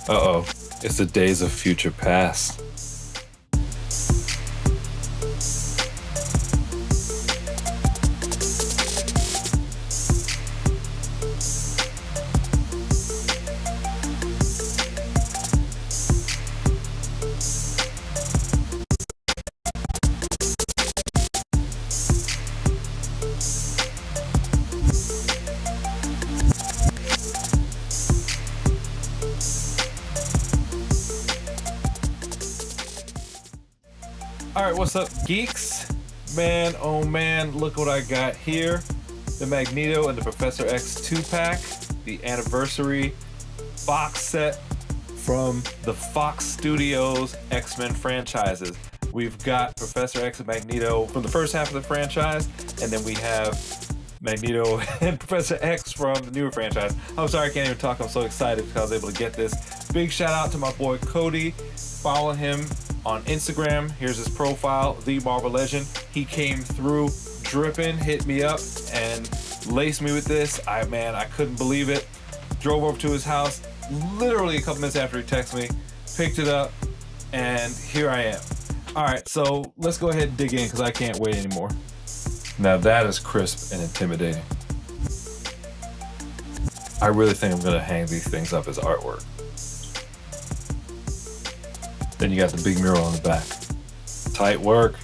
Uh-oh, it's the days of future past. All right, what's up, geeks? Man, oh man, look what I got here. The Magneto and the Professor X 2-pack, the anniversary box set from the Fox Studios X-Men franchises. We've got Professor X and Magneto from the first half of the franchise, and then we have Magneto and Professor X from the newer franchise. I'm sorry, I can't even talk. I'm so excited because I was able to get this. Big shout out to my boy Cody. Follow him on Instagram. Here's his profile, The Marvel Legend. He came through dripping, hit me up, and laced me with this. I couldn't believe it. Drove over to his house literally a couple minutes after he texted me, picked it up, and here I am. All right, so let's go ahead and dig in because I can't wait anymore. Now that is crisp and intimidating. I really think I'm gonna hang these things up as artwork. Then you got the big mural on the back. Tight work.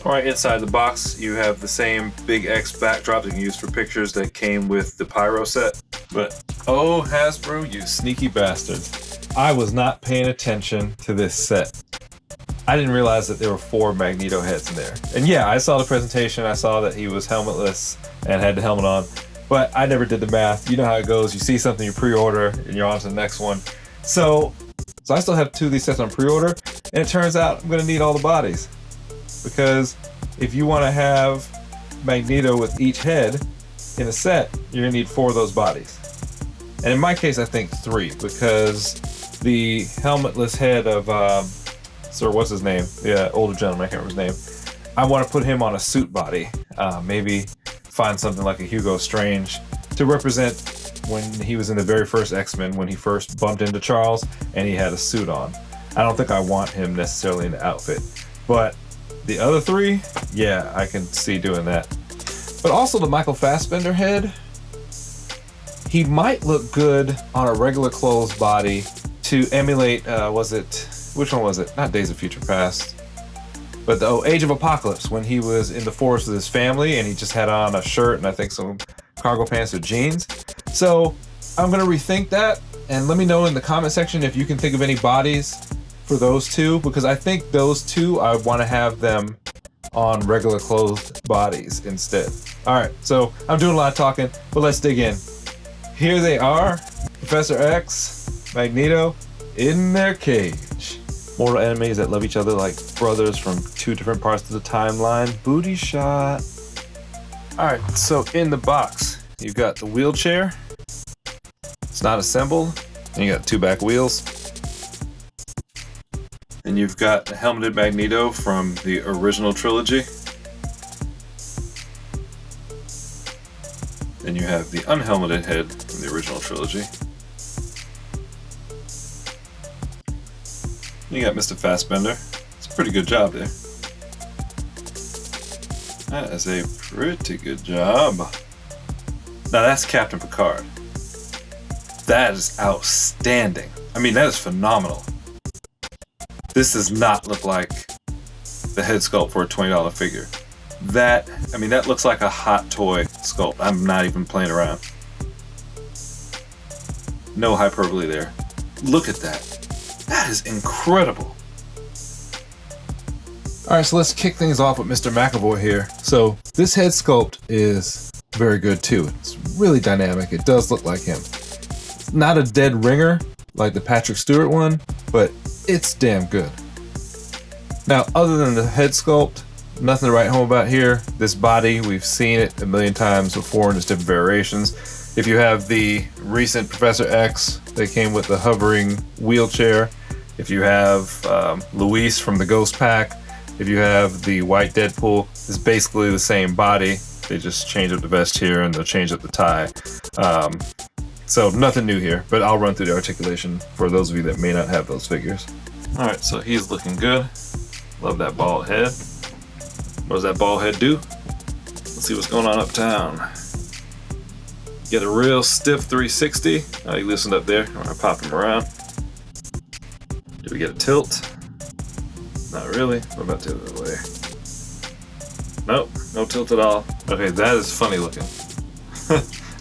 All right, inside the box, you have the same big X backdrop that you can use for pictures that came with the Pyro set. But, oh, Hasbro, you sneaky bastards. I was not paying attention to this set. I didn't realize that there were 4 Magneto heads in there. And yeah, I saw the presentation. I saw that he was helmetless and had the helmet on, but I never did the math. You know how it goes. You see something, you pre-order, and you're on to the next one. So I still have 2 of these sets on pre-order, and it turns out I'm gonna need all the bodies. Because if you wanna have Magneto with each head in a set, you're gonna need 4 of those bodies. And in my case, I think 3, because the helmetless head of, Sir, what's his name? Yeah, older gentleman, I can't remember his name. I wanna put him on a suit body. Maybe find something like a Hugo Strange to represent when he was in the very first X-Men, when he first bumped into Charles and he had a suit on. I don't think I want him necessarily in the outfit, but the other 3, yeah, I can see doing that. But also the Michael Fassbender head, he might look good on a regular clothes body to emulate, which one was it? Not Days of Future Past, but the Age of Apocalypse, when he was in the forest with his family and he just had on a shirt and I think some cargo pants or jeans. So I'm gonna rethink that, and let me know in the comment section if you can think of any bodies for those 2, because I think those 2, I wanna have them on regular clothed bodies instead. All right, so I'm doing a lot of talking, but let's dig in. Here they are, Professor X, Magneto, in their cage. Mortal enemies that love each other like brothers from 2 different parts of the timeline. Booty shot. All right, so in the box, you've got the wheelchair. It's not assembled. And you got 2 back wheels. And you've got the helmeted Magneto from the original trilogy. Then you have the unhelmeted head from the original trilogy. You got Mr. Fassbender. It's a pretty good job there. That is a pretty good job. Now that's Captain Picard. That is outstanding. I mean, that is phenomenal. This does not look like the head sculpt for a $20 figure. That looks like a hot toy sculpt. I'm not even playing around. No hyperbole there. Look at that. That is incredible. All right, so let's kick things off with Mr. McAvoy here. So this head sculpt is very good too. It's really dynamic. It does look like him. It's not a dead ringer like the Patrick Stewart one, but it's damn good. Now, other than the head sculpt, nothing to write home about here. This body, we've seen it a million times before in its different variations. If you have the recent Professor X, they came with the hovering wheelchair. If you have Luis from the Ghost Pack, if you have the white Deadpool, it's basically the same body. They just change up the vest here and they'll change up the tie. So nothing new here, but I'll run through the articulation for those of you that may not have those figures. All right, so he's looking good. Love that bald head. What does that bald head do? Let's see what's going on uptown. Get a real stiff 360. Oh, he loosened up there. I'm gonna pop him around. Do we get a tilt? Not really. What about the other way? Nope, no tilt at all. Okay, that is funny looking.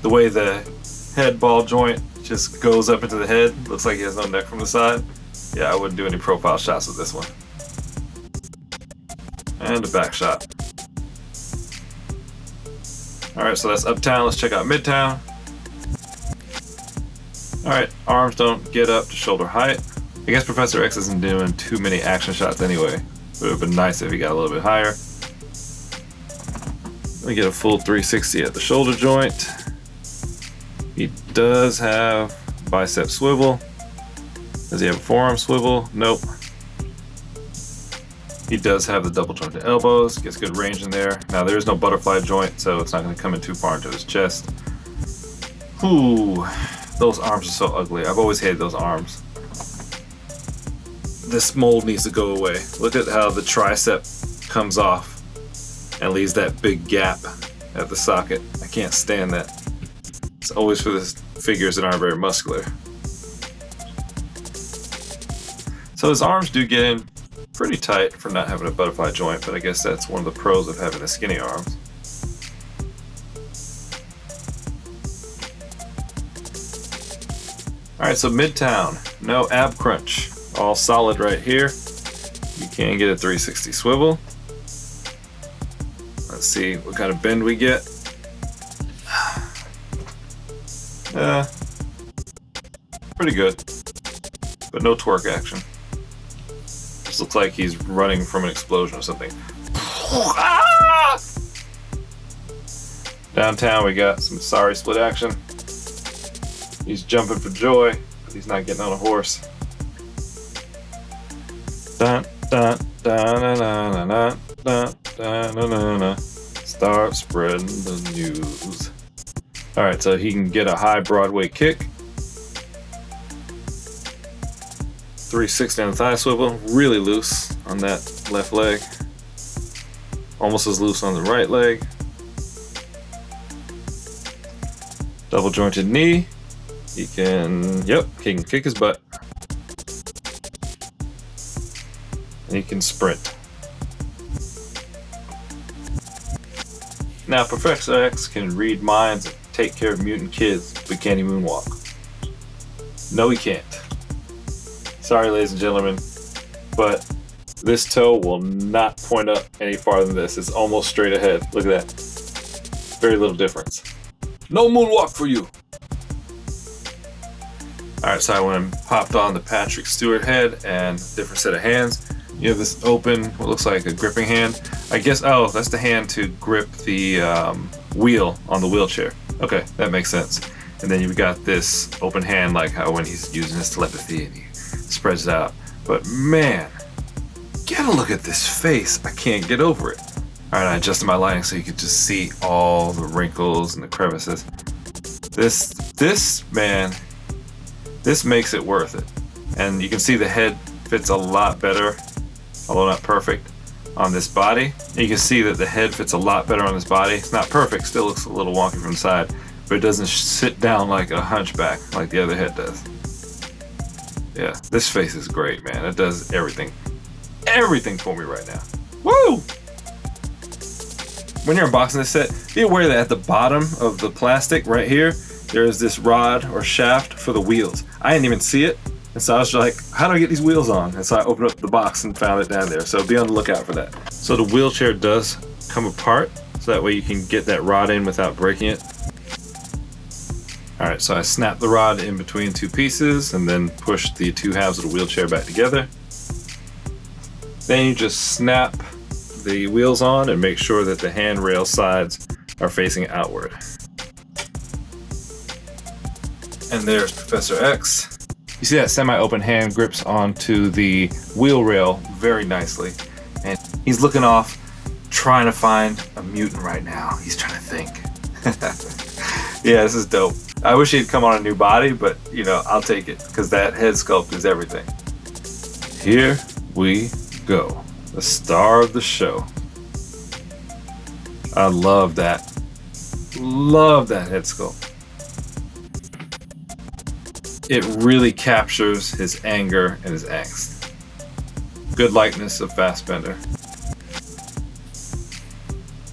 The way the head ball joint just goes up into the head. Looks like he has no neck from the side. Yeah, I wouldn't do any profile shots with this one. And a back shot. Alright, so that's uptown. Let's check out midtown. Alright, arms don't get up to shoulder height. I guess Professor X isn't doing too many action shots anyway. It would have been nice if he got a little bit higher. We get a full 360 at the shoulder joint. He does have bicep swivel. Does he have a forearm swivel? Nope. He does have the double jointed elbows, gets good range in there. Now there is no butterfly joint, so it's not going to come in too far into his chest. Ooh, those arms are so ugly. I've always hated those arms. This mold needs to go away. Look at how the tricep comes off and leaves that big gap at the socket. I can't stand that. It's always for the figures that aren't very muscular. So his arms do get in pretty tight for not having a butterfly joint, but I guess that's one of the pros of having the skinny arms. Alright, so midtown, no ab crunch, all solid right here. You can get a 360 swivel. Let's see what kind of bend we get. Pretty good, but no torque action. This looks like he's running from an explosion or something. Downtown we got some sorry split action. He's jumping for joy, but he's not getting on a horse. Dun, dun, dun, dun, dun, dun, dun, dun, dun. Start spreading the news. Alright, so he can get a high Broadway kick. 360 on the thigh swivel, really loose on that left leg. Almost as loose on the right leg. Double jointed knee. He can kick his butt. And he can sprint. Now Professor X can read minds and take care of mutant kids, but can he moonwalk? No, he can't. Sorry, ladies and gentlemen, but this toe will not point up any farther than this. It's almost straight ahead. Look at that. Very little difference. No moonwalk for you. Alright, so I went and popped on the Patrick Stewart head and a different set of hands. You have this open, what looks like a gripping hand. I guess, oh, that's the hand to grip the wheel on the wheelchair. Okay, that makes sense. And then you've got this open hand, like how when he's using his telepathy and he spreads it out. But man, get a look at this face. I can't get over it. Alright, I adjusted my lighting so you could just see all the wrinkles and the crevices. This man, this makes it worth it. And you can see the head fits a lot better, although not perfect, on this body. And you can see that the head fits a lot better on this body. It's not perfect, still looks a little wonky from the side, but it doesn't sit down like a hunchback like the other head does. Yeah, this face is great, man. It does everything. Everything for me right now. Woo! When you're unboxing this set, be aware that at the bottom of the plastic right here, there is this rod or shaft for the wheels. I didn't even see it, and so I was like, how do I get these wheels on? And so I opened up the box and found it down there. So be on the lookout for that. So the wheelchair does come apart, so that way you can get that rod in without breaking it. Alright, so I snapped the rod in between two pieces and then pushed the two halves of the wheelchair back together. Then you just snap the wheels on and make sure that the handrail sides are facing outward. And there's Professor X. You see that semi-open hand grips onto the wheel rail very nicely. And he's looking off, trying to find a mutant right now. He's trying to think. Yeah, this is dope. I wish he'd come on a new body, but you know, I'll take it because that head sculpt is everything. Here we go. The star of the show. I love that. Love that head sculpt. It really captures his anger and his angst. Good likeness of Fassbender.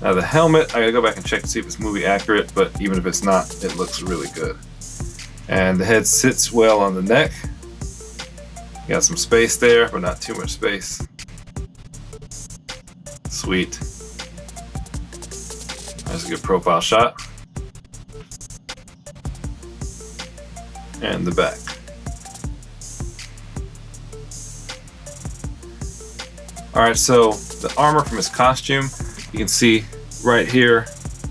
Now the helmet, I gotta go back and check to see if it's movie accurate, but even if it's not, it looks really good. And the head sits well on the neck. You got some space there, but not too much space. Sweet. There's a good profile shot. And the back. Alright, so the armor from his costume, you can see right here,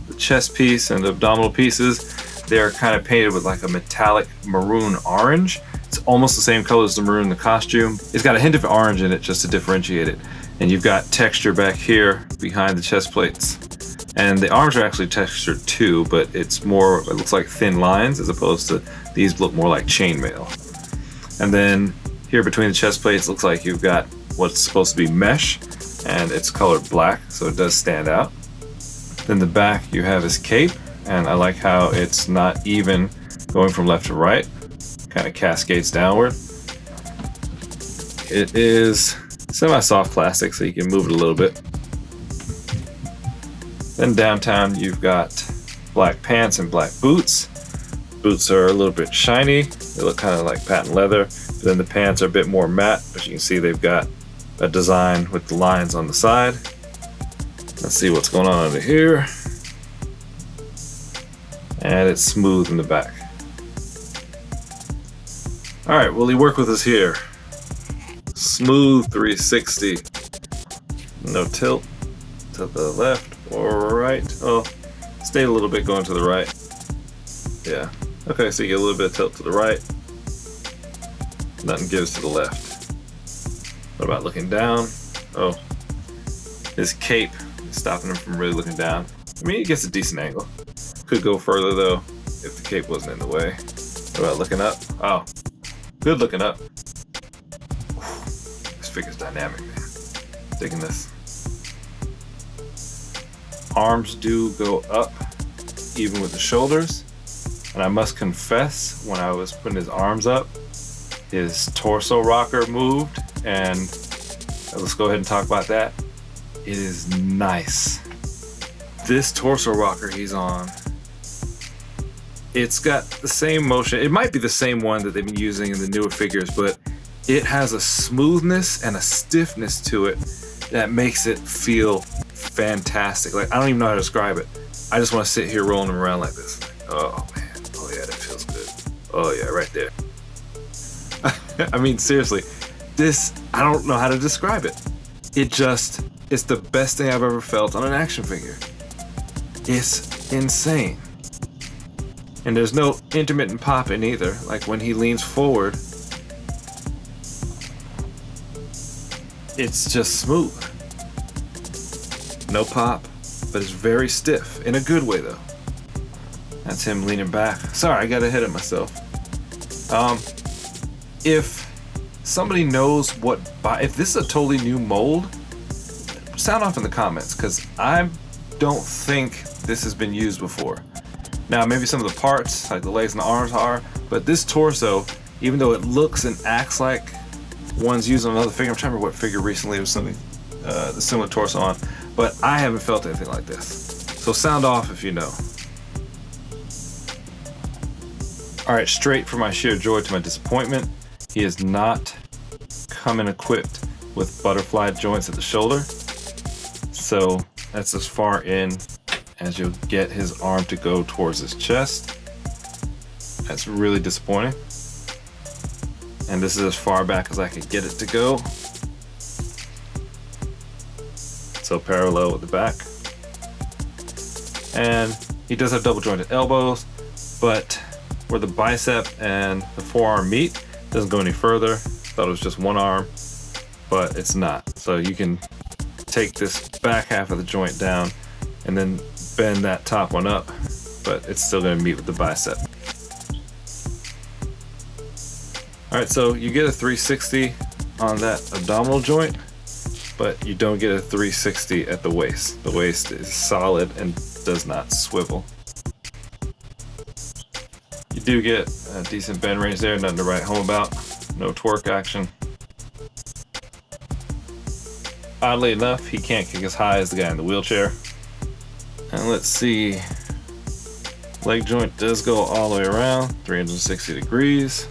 the chest piece and the abdominal pieces, they're kind of painted with like a metallic maroon orange. It's almost the same color as the maroon in the costume. It's got a hint of orange in it just to differentiate it. And you've got texture back here behind the chest plates. And the arms are actually textured too, but it's more, it looks like thin lines as opposed to these look more like chainmail. And then here between the chest plates looks like you've got what's supposed to be mesh, and it's colored black, so it does stand out. Then the back you have his cape, and I like how it's not even going from left to right, kind of cascades downward. It is semi-soft plastic, so you can move it a little bit. Then downtown you've got black pants and black boots. Boots are a little bit shiny, they look kind of like patent leather, but then the pants are a bit more matte, but you can see they've got a design with the lines on the side. Let's see what's going on under here. And it's smooth in the back. Alright, will he work with us here? Smooth 360. No tilt to the left or right. Oh, stay a little bit going to the right. Yeah. Okay, so you get a little bit of tilt to the right. Nothing gives to the left. What about looking down? Oh, his cape is stopping him from really looking down. I mean, he gets a decent angle. Could go further though, if the cape wasn't in the way. What about looking up? Oh, good looking up. This figure's dynamic, man. Digging this. Arms do go up, even with the shoulders. And I must confess, when I was putting his arms up, his torso rocker moved, and let's go ahead and talk about that. It is nice. This torso rocker he's on, it's got the same motion. It might be the same one that they've been using in the newer figures, but it has a smoothness and a stiffness to it that makes it feel fantastic. Like, I don't even know how to describe it. I just want to sit here rolling him around like this. Oh man, oh yeah, that feels good. Oh yeah, right there. I mean, seriously, this, I don't know how to describe it. It's the best thing I've ever felt on an action figure. It's insane. And there's no intermittent popping either. Like when he leans forward, it's just smooth. No pop, but it's very stiff, in a good way though. That's him leaning back. Sorry, I got ahead of myself. If somebody knows if this is a totally new mold, sound off in the comments, because I don't think this has been used before. Now, maybe some of the parts, like the legs and the arms are, but this torso, even though it looks and acts like one's used on another figure, I'm trying to remember what figure recently was something the similar torso on, but I haven't felt anything like this. So sound off if you know. Alright, straight from my sheer joy to my disappointment, he is not coming equipped with butterfly joints at the shoulder. So that's as far in as you'll get his arm to go towards his chest. That's really disappointing. And this is as far back as I could get it to go. So parallel with the back. And he does have double jointed elbows, but where the bicep and the forearm meet, doesn't go any further. Thought it was just one arm, but it's not. So you can take this back half of the joint down and then bend that top one up but it's still gonna meet with the bicep. All right, so you get a 360 on that abdominal joint, but you don't get a 360 at the waist. The waist is solid and does not swivel. You do get a decent bend range there, nothing to write home about. No torque action. Oddly enough, he can't kick as high as the guy in the wheelchair. And let's see, leg joint does go all the way around, 360 degrees.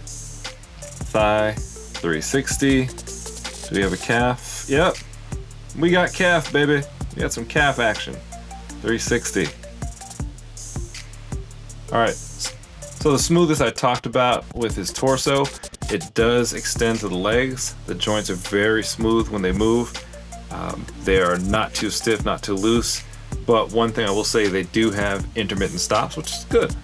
Thigh, 360. Do we have a calf? Yep, we got calf, baby. We got some calf action. 360. All right, so the smoothness I talked about with his torso, it does extend to the legs. The joints are very smooth when they move. They are not too stiff, not too loose. But one thing I will say, they do have intermittent stops, which is good.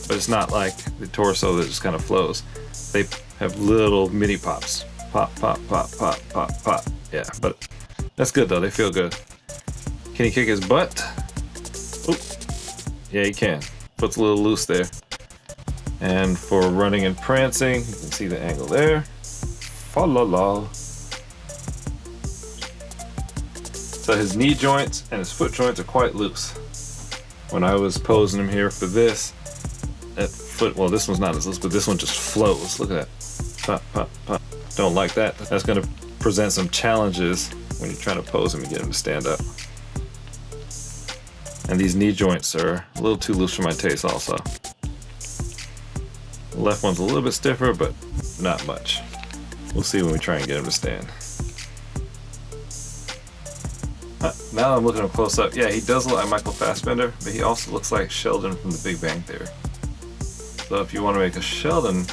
But it's not like the torso that just kind of flows. They have little mini pops. Pop, pop, pop, pop, pop, pop. Yeah, but that's good though, they feel good. Can he kick his butt? Oop. Yeah, he can. Foot's a little loose there. And for running and prancing, you can see the angle there. Fa la la. So his knee joints and his foot joints are quite loose. When I was posing him here for this, that foot, well, this one's not as loose, but this one just flows. Look at that. Pop, pop, pop. Don't like that. That's gonna present some challenges when you're trying to pose him and get him to stand up. And these knee joints are a little too loose for my taste also. The left one's a little bit stiffer, but not much. We'll see when we try and get him to stand. Now that I'm looking at him close up, yeah, he does look like Michael Fassbender, but he also looks like Sheldon from The Big Bang Theory. So if you want to make a Sheldon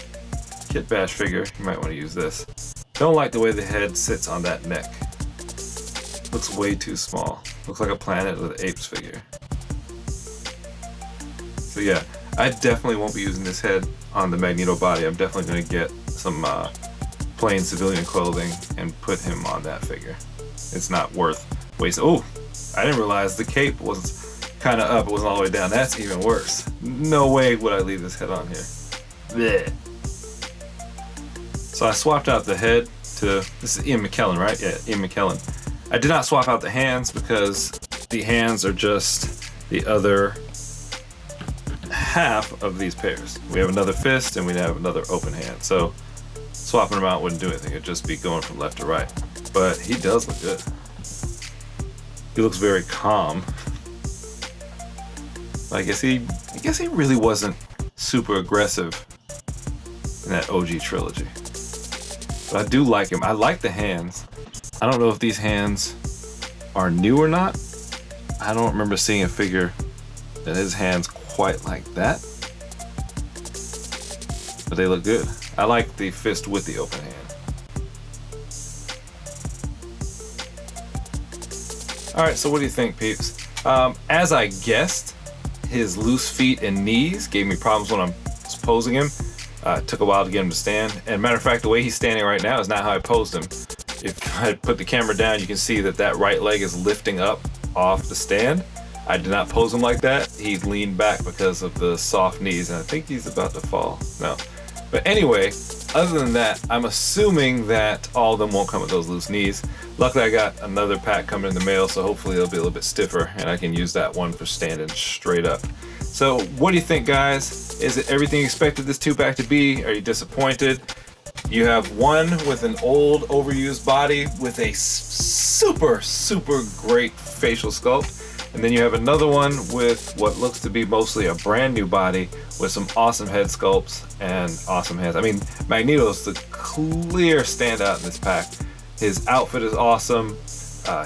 Kit Bash figure, you might want to use this. Don't like the way the head sits on that neck. Looks way too small. Looks like a Planet of the Apes figure. So yeah, I definitely won't be using this head on the Magneto body. I'm definitely going to get some plain civilian clothing and put him on that figure. It's not worth wasting. Oh, I didn't realize the cape was kind of up. It wasn't all the way down. That's even worse. No way would I leave this head on here. Blech. So I swapped out the head to, this is Ian McKellen, right? Yeah, Ian McKellen. I did not swap out the hands because the hands are just the other half of these pairs. We have another fist and we have another open hand. So swapping them out wouldn't do anything. It'd just be going from left to right. But he does look good. He looks very calm. I guess he really wasn't super aggressive in that OG trilogy. But I do like him. I like the hands. I don't know if these hands are new or not. I don't remember seeing a figure that has hands quite like that. But they look good. I like the fist with the open hand. Alright, so what do you think, peeps? As I guessed, his loose feet and knees gave me problems when I was posing him. It took a while to get him to stand. And matter of fact, the way he's standing right now is not how I posed him. If I put the camera down, you can see that that right leg is lifting up off the stand. I did not pose him like that. He leaned back because of the soft knees, and I think he's about to fall. No. But anyway, other than that, I'm assuming that all of them won't come with those loose knees. Luckily, I got another pack coming in the mail, so hopefully it'll be a little bit stiffer, and I can use that one for standing straight up. So what do you think, guys? Is it everything you expected this 2-pack to be? Are you disappointed? You have one with an old, overused body with a super, super great facial sculpt. And then you have another one with what looks to be mostly a brand new body with some awesome head sculpts and awesome hands. I mean, Magneto's the clear standout in this pack. His outfit is awesome.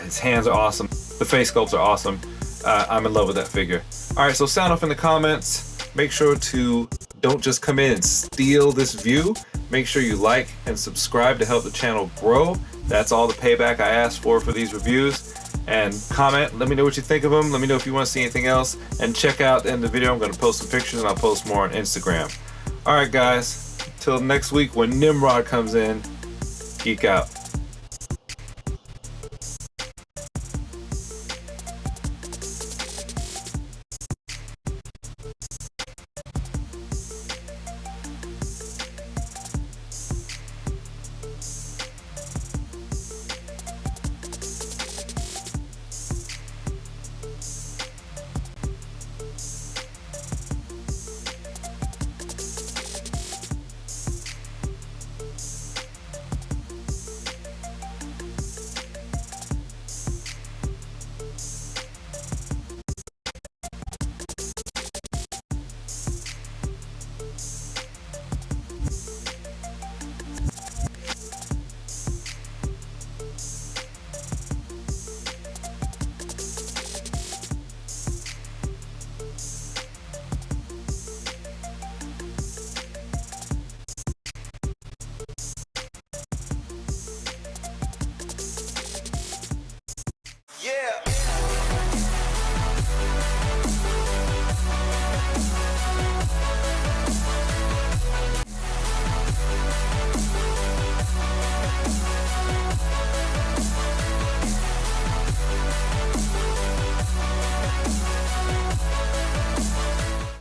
His hands are awesome. The face sculpts are awesome. I'm in love with that figure. All right, so sound off in the comments. Make sure to don't just come in and steal this view. Make sure you like and subscribe to help the channel grow. That's all the payback I asked for these reviews. And comment, let me know what you think of them. Let me know if you want to see anything else. And check out the end of the video. I'm going to post some pictures and I'll post more on Instagram. All right, guys. Till next week when Nimrod comes in, geek out.